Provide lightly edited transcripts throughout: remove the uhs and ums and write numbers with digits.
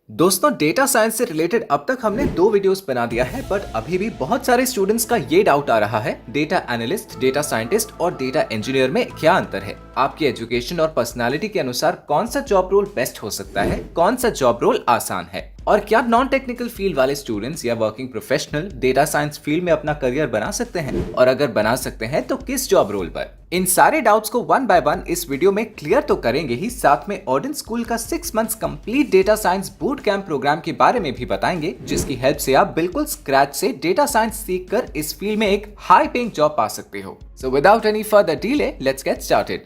दोस्तों data science से related अब तक हमने 2 वीडियोस बना दिया है, बट अभी भी बहुत सारे स्टूडेंट्स का ये डाउट आ रहा है डेटा एनालिस्ट, डेटा साइंटिस्ट और डेटा इंजीनियर में क्या अंतर है। आपकी एजुकेशन और पर्सनालिटी के अनुसार कौन सा जॉब रोल बेस्ट हो सकता है, कौन सा जॉब रोल आसान है, और क्या नॉन टेक्निकल फील्ड वाले स्टूडेंट्स या working professional data science field में अपना करियर बना सकते हैं, और अगर बना सकते हैं तो किस जॉब रोल पर। इन सारे डाउट्स को वन बाय वन इस वीडियो में क्लियर तो करेंगे ही, साथ में ऑर्डिन स्कूल का 6 months complete data science boot camp programme के बारे में भी बताएंगे, जिसकी हेल्प से आप बिल्कुल स्क्रैच से डेटा साइंस सीखकर इस फील्ड में एक हाई पेइंग जॉब पा सकते हो। So without any further delay let's get started.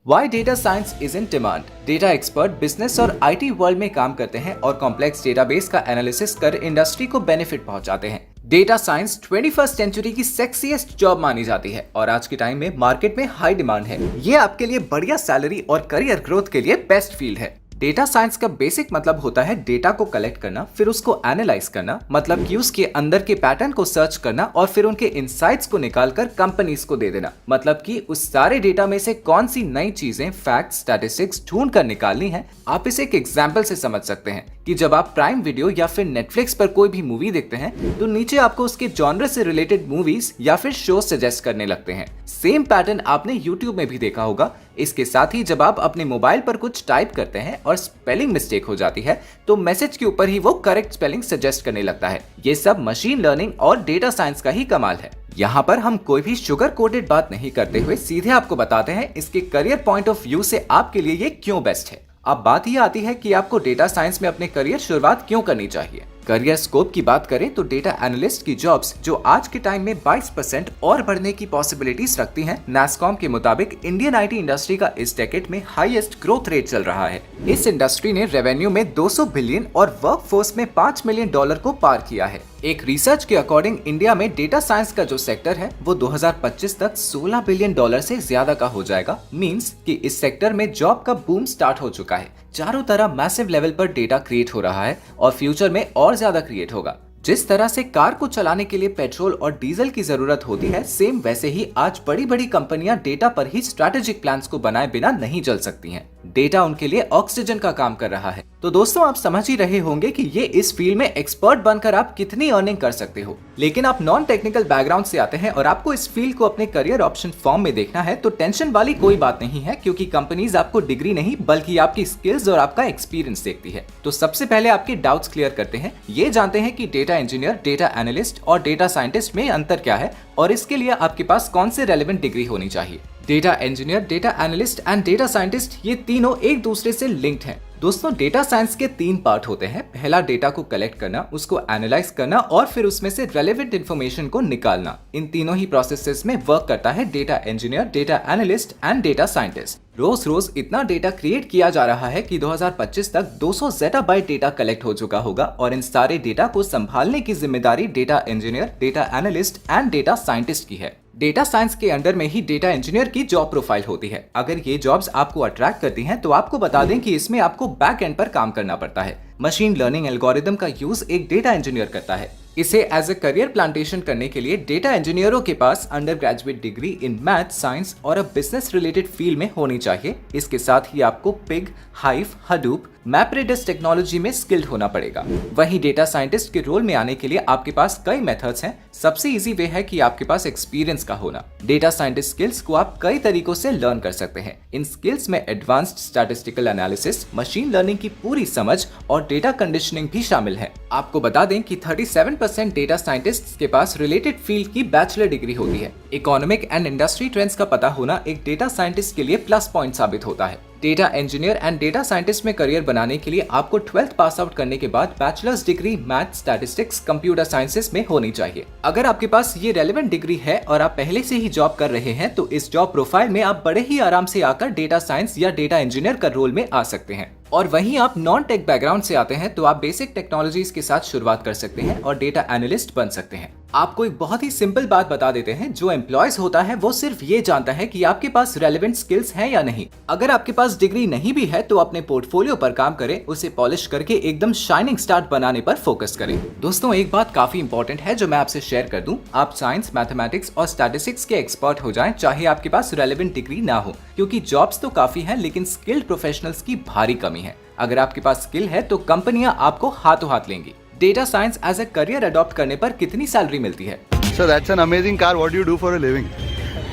Why data science is in demand? Data expert business और आईटी वर्ल्ड में काम करते हैं और कॉम्प्लेक्स डेटाबेस का एनालिसिस कर इंडस्ट्री को बेनिफिट पहुंचाते हैं। डेटा साइंस 21st सेंचुरी की सेक्सीएस्ट जॉब मानी जाती है और आज के टाइम में मार्केट में हाई डिमांड है। ये आपके लिए बढ़िया सैलरी और करियर ग्रोथ के लिए बेस्ट फील्ड है। डेटा साइंस का बेसिक मतलब होता है डेटा को कलेक्ट करना, फिर उसको एनालाइज करना, मतलब कि उसके अंदर के पैटर्न को सर्च करना और फिर उनके इनसाइट्स को निकालकर कंपनीज को दे देना। मतलब कि उस सारे डेटा में से कौन सी नई चीजें, फैक्ट, स्टैटिस्टिक्स ढूंढ कर निकालनी है। आप इसे एक एग्जाम्पल से समझ सकते हैं कि जब आप प्राइम वीडियो या फिर नेटफ्लिक्स पर कोई भी मूवी देखते हैं तो नीचे आपको उसके जॉनर से रिलेटेड मूवीज या फिर शो सजेस्ट करने लगते हैं। सेम पैटर्न आपने यूट्यूब में भी देखा होगा। इसके साथ ही जब आप अपने मोबाइल पर कुछ टाइप करते हैं और स्पेलिंग मिस्टेक हो जाती है तो मैसेज के ऊपर ही वो करेक्ट स्पेलिंग सजेस्ट करने लगता है। ये सब मशीन लर्निंग और डेटा साइंस का ही कमाल है। यहाँ पर हम कोई भी शुगर कोटेड बात नहीं करते हुए सीधे आपको बताते हैं इसके करियर पॉइंट ऑफ व्यू से आपके लिए ये क्यों बेस्ट है। अब बात ये आती है कि आपको डेटा साइंस में अपने करियर शुरुआत क्यों करनी चाहिए। करियर स्कोप की बात करें तो डेटा एनालिस्ट की जॉब्स जो आज के टाइम में 22% और बढ़ने की पॉसिबिलिटीज रखती हैं। नासकॉम के मुताबिक इंडियन आईटी इंडस्ट्री का इस डेकेड में हाईएस्ट ग्रोथ रेट चल रहा है। इस इंडस्ट्री ने रेवेन्यू में 200 बिलियन और वर्कफोर्स में $5 मिलियन को पार किया है। एक रिसर्च के अकॉर्डिंग इंडिया में डेटा साइंस का जो सेक्टर है वो 2025 तक $16 बिलियन से ज्यादा का हो जाएगा। मींस कि इस सेक्टर में जॉब का बूम स्टार्ट हो चुका है। चारों तरफ मैसिव लेवल पर डेटा क्रिएट हो रहा है और फ्यूचर में और ज्यादा क्रिएट होगा। जिस तरह से कार को चलाने के लिए पेट्रोल और डीजल की जरूरत होती है, सेम वैसे ही आज बड़ी बड़ी कंपनियां डेटा पर ही स्ट्रैटेजिक प्लान्स को बनाए बिना नहीं चल सकती हैं। डेटा उनके लिए ऑक्सीजन का काम कर रहा है। तो दोस्तों आप समझ ही रहे होंगे कि ये इस फील्ड में एक्सपर्ट बनकर आप कितनी अर्निंग कर सकते हो। लेकिन आप नॉन टेक्निकल बैकग्राउंड से आते हैं और आपको इस फील्ड को अपने करियर ऑप्शन फॉर्म में देखना है तो टेंशन वाली कोई बात नहीं है, क्योंकि कंपनीज आपको डिग्री नहीं बल्कि आपकी स्किल्स और आपका एक्सपीरियंस देखती है। तो सबसे पहले आपके डाउट्स क्लियर करते हैं। ये जानते हैं कि डेटा इंजीनियर, डेटा एनालिस्ट और डेटा साइंटिस्ट में अंतर क्या है और इसके लिए आपके पास कौन से रेलेवेंट डिग्री होनी चाहिए। Data engineer, data analyst and data scientist ये तीनों एक दूसरे से लिंक्ड हैं। दोस्तों डेटा साइंस के 3 पार्ट होते हैं। पहला डेटा को कलेक्ट करना, उसको एनालाइज करना और फिर उसमें से रेलेवेंट इन्फॉर्मेशन को निकालना। इन तीनों ही प्रोसेसेस में वर्क करता है data engineer, data analyst and data scientist. रोज इतना डेटा क्रिएट किया जा रहा है कि 2025 तक 200 zettabyte डेटा कलेक्ट हो चुका होगा और इन सारे डेटा को संभालने की जिम्मेदारी data engineer, data analyst and data scientist की है। डेटा साइंस के अंडर में ही डेटा इंजीनियर की जॉब प्रोफाइल होती है। अगर ये जॉब्स आपको अट्रैक्ट करती हैं तो आपको बता दें कि इसमें आपको बैक एंड पर काम करना पड़ता है। मशीन लर्निंग एल्गोरिदम का यूज एक डेटा इंजीनियर करता है। इसे एज ए करियर प्लांटेशन करने के लिए डेटा इंजीनियरों के पास undergraduate degree in math, science और अ बिजनेस रिलेटेड फील्ड में होनी चाहिए। इसके साथ ही आपको पिग, हाइव, हडूप, मैपरेडिस टेक्नोलॉजी में स्किल्ड होना पड़ेगा। वहीं डेटा साइंटिस्ट के रोल में आने के लिए आपके पास कई मेथड्स हैं। सबसे इजी वे है कि आपके पास एक्सपीरियंस का होना। डेटा साइंटिस्ट स्किल्स को आप कई तरीकों से लर्न कर सकते हैं। इन स्किल्स में advanced statistical analysis, machine learning की पूरी समझ और डेटा कंडीशनिंग भी शामिल है। आपको बता दें कि 37% डेटा साइंटिस्ट्स के पास रिलेटेड फील्ड की बैचलर डिग्री होती है। इकोनॉमिक एंड इंडस्ट्री ट्रेंड्स का पता होना एक डेटा साइंटिस्ट के लिए प्लस पॉइंट साबित होता है। Data engineer and data scientist में करियर बनाने के लिए आपको 12th पास आउट करने के बाद bachelors degree math, statistics, computer sciences में होनी चाहिए। अगर आपके पास ये रेलेवेंट डिग्री है और आप पहले से ही जॉब कर रहे हैं तो इस जॉब प्रोफाइल में आप बड़े ही आराम से आकर डेटा साइंस या डेटा इंजीनियर का रोल में आ सकते हैं। और वहीं आप नॉन टेक बैकग्राउंड से आते हैं तो आप बेसिक टेक्नोलॉजीज के साथ शुरुआत कर सकते हैं और डेटा एनालिस्ट बन सकते हैं। आपको एक बहुत ही सिंपल बात बता देते हैं, जो एम्प्लॉयज होता है वो सिर्फ ये जानता है कि आपके पास रेलेवेंट स्किल्स हैं या नहीं। अगर आपके पास डिग्री नहीं भी है तो अपने पोर्टफोलियो पर काम करें, उसे पॉलिश करके एकदम शाइनिंग स्टार्ट बनाने पर फोकस करें। दोस्तों, एक बात काफी इंपॉर्टेंट है जो मैं आपसे शेयर कर दूं, आप साइंस, मैथमेटिक्स और स्टैटिस्टिक्स के एक्सपर्ट हो जाएं, चाहे आपके पास रेलेवेंट डिग्री ना हो, क्योंकि जॉब्स तो काफी हैं लेकिन स्किल्ड प्रोफेशनल्स की भारी कमी है। अगर आपके पास स्किल है तो कंपनियां आपको हाथों हाथ लेंगी। Data science as a career adopt करने पर कितनी सैलरी मिलती है? So that's an amazing car. What do you do for a living?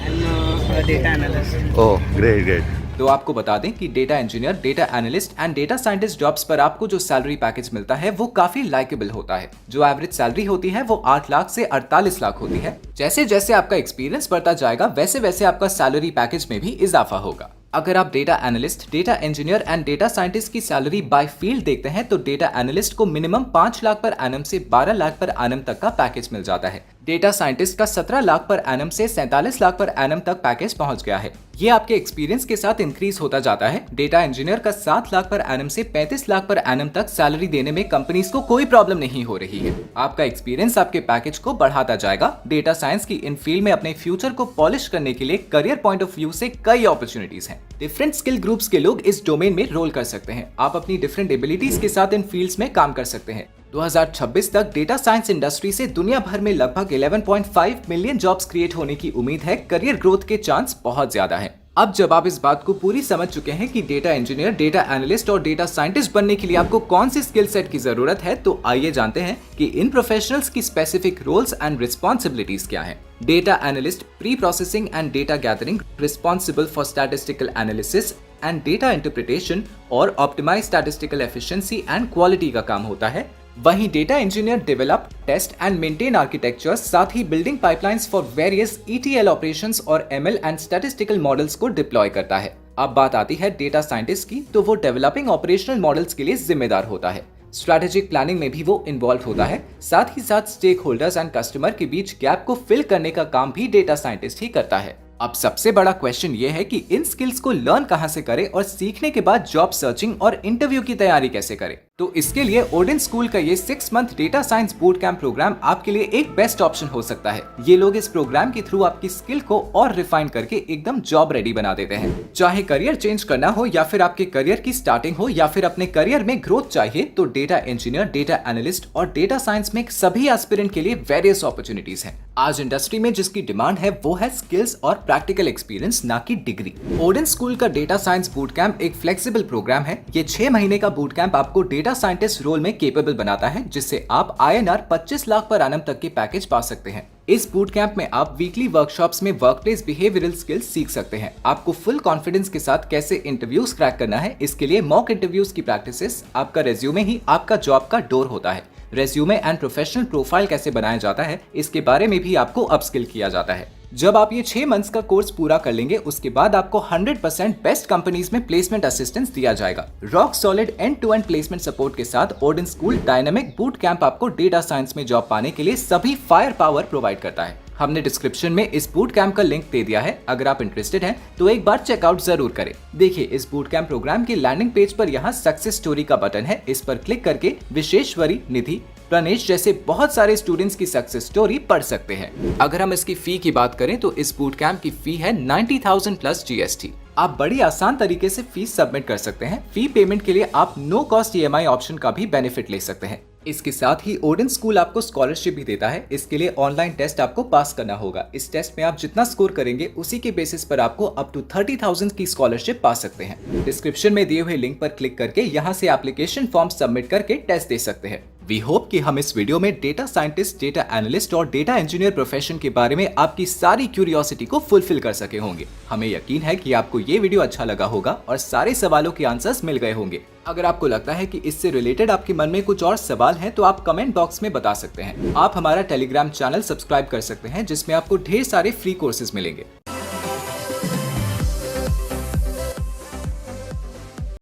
I'm a data analyst. Oh, great, great. तो आपको बता दें कि data engineer, data analyst and data scientist jobs पर आपको जो सैलरी पैकेज मिलता है वो काफी लाइकेबल होता है। जो एवरेज सैलरी होती है वो 8 लाख से 48 लाख होती है। जैसे जैसे आपका एक्सपीरियंस बढ़ता जाएगा वैसे वैसे आपका सैलरी पैकेज में भी इजाफा होगा। अगर आप data analyst, data engineer and data scientist की सैलरी बाय फील्ड देखते हैं तो डेटा एनालिस्ट को मिनिमम 5 लाख पर एनम से 12 लाख पर एनम तक का पैकेज मिल जाता है। डेटा साइंटिस्ट का 17 लाख पर एनम से 47 लाख पर एनम तक पैकेज पहुंच गया है। ये आपके एक्सपीरियंस के साथ इंक्रीज होता जाता है। डेटा इंजीनियर का 7 लाख पर एनम से 35 लाख पर एनम तक सैलरी देने में कंपनीज को कोई प्रॉब्लम नहीं हो रही है। आपका एक्सपीरियंस आपके पैकेज को बढ़ाता जाएगा। डेटा साइंस की इन फील्ड में अपने फ्यूचर को पॉलिश करने के लिए करियर पॉइंट ऑफ व्यू से कई अपॉर्चुनिटीज हैं। डिफरेंट स्किल ग्रुप्स के लोग इस डोमेन में रोल कर सकते हैं। आप अपनी डिफरेंट एबिलिटीज के साथ इन फील्ड्स में काम कर सकते हैं। 2026 तक डेटा साइंस इंडस्ट्री से दुनिया भर में लगभग 11.5 मिलियन जॉब्स क्रिएट होने की उम्मीद है। करियर ग्रोथ के चांस बहुत ज्यादा हैं। अब जब आप इस बात को पूरी समझ चुके हैं कि डेटा इंजीनियर, डेटा एनालिस्ट और डेटा साइंटिस्ट बनने के लिए आपको कौन सी स्किल सेट की जरूरत है, तो आइए जानते हैं कि इन प्रोफेशनल्स की स्पेसिफिक रोल्स एंड रिस्पॉन्सिबिलिटीज क्या हैं। Data analyst preprocessing and data gathering, responsible for statistical analysis and data interpretation और optimise statistical efficiency and quality का काम होता है। वहीं data engineer develop, test and maintain architectures, साथ ही building pipelines for various ETL operations और ML and statistical models को डिप्लॉय करता है। अब बात आती है डेटा साइंटिस्ट की, तो वो डेवलपिंग ऑपरेशनल मॉडल्स के लिए जिम्मेदार होता है। स्ट्रैटेजिक प्लानिंग में भी वो इन्वॉल्व होता है। साथ ही साथ स्टेक होल्डर्स एंड कस्टमर के बीच गैप को फिल करने का काम भी डेटा साइंटिस्ट ही करता है। अब सबसे बड़ा क्वेश्चन ये है कि इन स्किल्स को लर्न कहां से करें और सीखने के बाद जॉब सर्चिंग और इंटरव्यू की तैयारी कैसे करें। तो इसके लिए ओडेन स्कूल का ये 6 month data science boot camp programme आपके लिए एक बेस्ट ऑप्शन हो सकता है। ये लोग इस प्रोग्राम के थ्रू आपकी स्किल को और रिफाइन करके एकदम जॉब रेडी बना देते हैं। चाहे करियर चेंज करना हो या फिर आपके करियर की स्टार्टिंग हो या फिर अपने करियर में ग्रोथ चाहिए, तो डेटा इंजीनियर, डेटा एनालिस्ट और डेटा साइंस में सभी एस्पिरेंट के लिए वेरियस अपॉर्चुनिटीज हैं। आज इंडस्ट्री में जिसकी डिमांड है वो है स्किल्स और प्रैक्टिकल एक्सपीरियंस, ना कि डिग्री। ओडेन स्कूल का डेटा साइंस बूट कैंप एक फ्लेक्सिबल प्रोग्राम है। ये 6 महीने का बूट कैंप आपको डेटा साइंटिस्ट रोल में केपेबल बनाता है, जिससे आप INR 25 लाख पर एनम तक के पैकेज पा सकते हैं। इस बूट कैंप में आप वीकली वर्कशॉप्स में वर्कप्लेस बिहेवियरल स्किल्स सीख सकते हैं। आपको फुल कॉन्फिडेंस के साथ कैसे इंटरव्यूज क्रैक करना है, इसके लिए मॉक इंटरव्यूज की प्रैक्टिसेस। आपका रेज्यूमे ही आपका जॉब का डोर होता है। रेज्यूमे एंड प्रोफेशनल प्रोफाइल कैसे बनाया जाता है, इसके बारे में भी आपको अपस्किल किया जाता है। जब आप ये 6 मंथ्स का कोर्स पूरा कर लेंगे, उसके बाद आपको 100% बेस्ट कंपनीज में प्लेसमेंट असिस्टेंस दिया जाएगा। Rock solid end to end placement support के साथ Odin school dynamic boot camp आपको डेटा साइंस में जॉब पाने के लिए सभी फायर पावर प्रोवाइड करता है। हमने डिस्क्रिप्शन में इस बूट कैंप का लिंक दे दिया है। अगर आप इंटरेस्टेड हैं तो एक बार चेकआउट जरूर करें। देखिए, इस बूट कैंप प्रोग्राम के लैंडिंग पेज पर यहाँ सक्सेस स्टोरी का बटन है। इस पर क्लिक करके विशेश्वरी, निधि, प्रणेश जैसे बहुत सारे स्टूडेंट्स की सक्सेस स्टोरी पढ़ सकते हैं। अगर हम इसकी फी की बात करें तो इस बूट कैंप की फी है 90,000 प्लस GST। आप बड़ी आसान तरीके से फीस सबमिट कर सकते हैं। फी पेमेंट के लिए आप नो कॉस्ट EMI ऑप्शन का भी बेनिफिट ले सकते हैं। इसके साथ ही ओडेन स्कूल आपको स्कॉलरशिप भी देता है। इसके लिए ऑनलाइन टेस्ट आपको पास करना होगा। इस टेस्ट में आप जितना स्कोर करेंगे उसी के बेसिस पर आपको अप टू 30,000 की स्कॉलरशिप पा सकते हैं। डिस्क्रिप्शन में दिए हुए लिंक पर क्लिक करके यहाँ से एप्लीकेशन फॉर्म सबमिट करके टेस्ट दे सकते हैं। वी होप कि हम इस वीडियो में डेटा साइंटिस्ट, डेटा एनालिस्ट और डेटा इंजीनियर प्रोफेशन के बारे में आपकी सारी क्यूरियोसिटी को फुलफिल कर सके होंगे। हमें यकीन है कि आपको ये वीडियो अच्छा लगा होगा और सारे सवालों के आंसर्स मिल गए होंगे। अगर आपको लगता है कि इससे रिलेटेड आपके मन में कुछ और सवाल हैं, तो आप कमेंट बॉक्स में बता सकते हैं। आप हमारा टेलीग्राम चैनल सब्सक्राइब कर सकते हैं, जिसमें आपको ढेर सारे फ्री कोर्सेज मिलेंगे।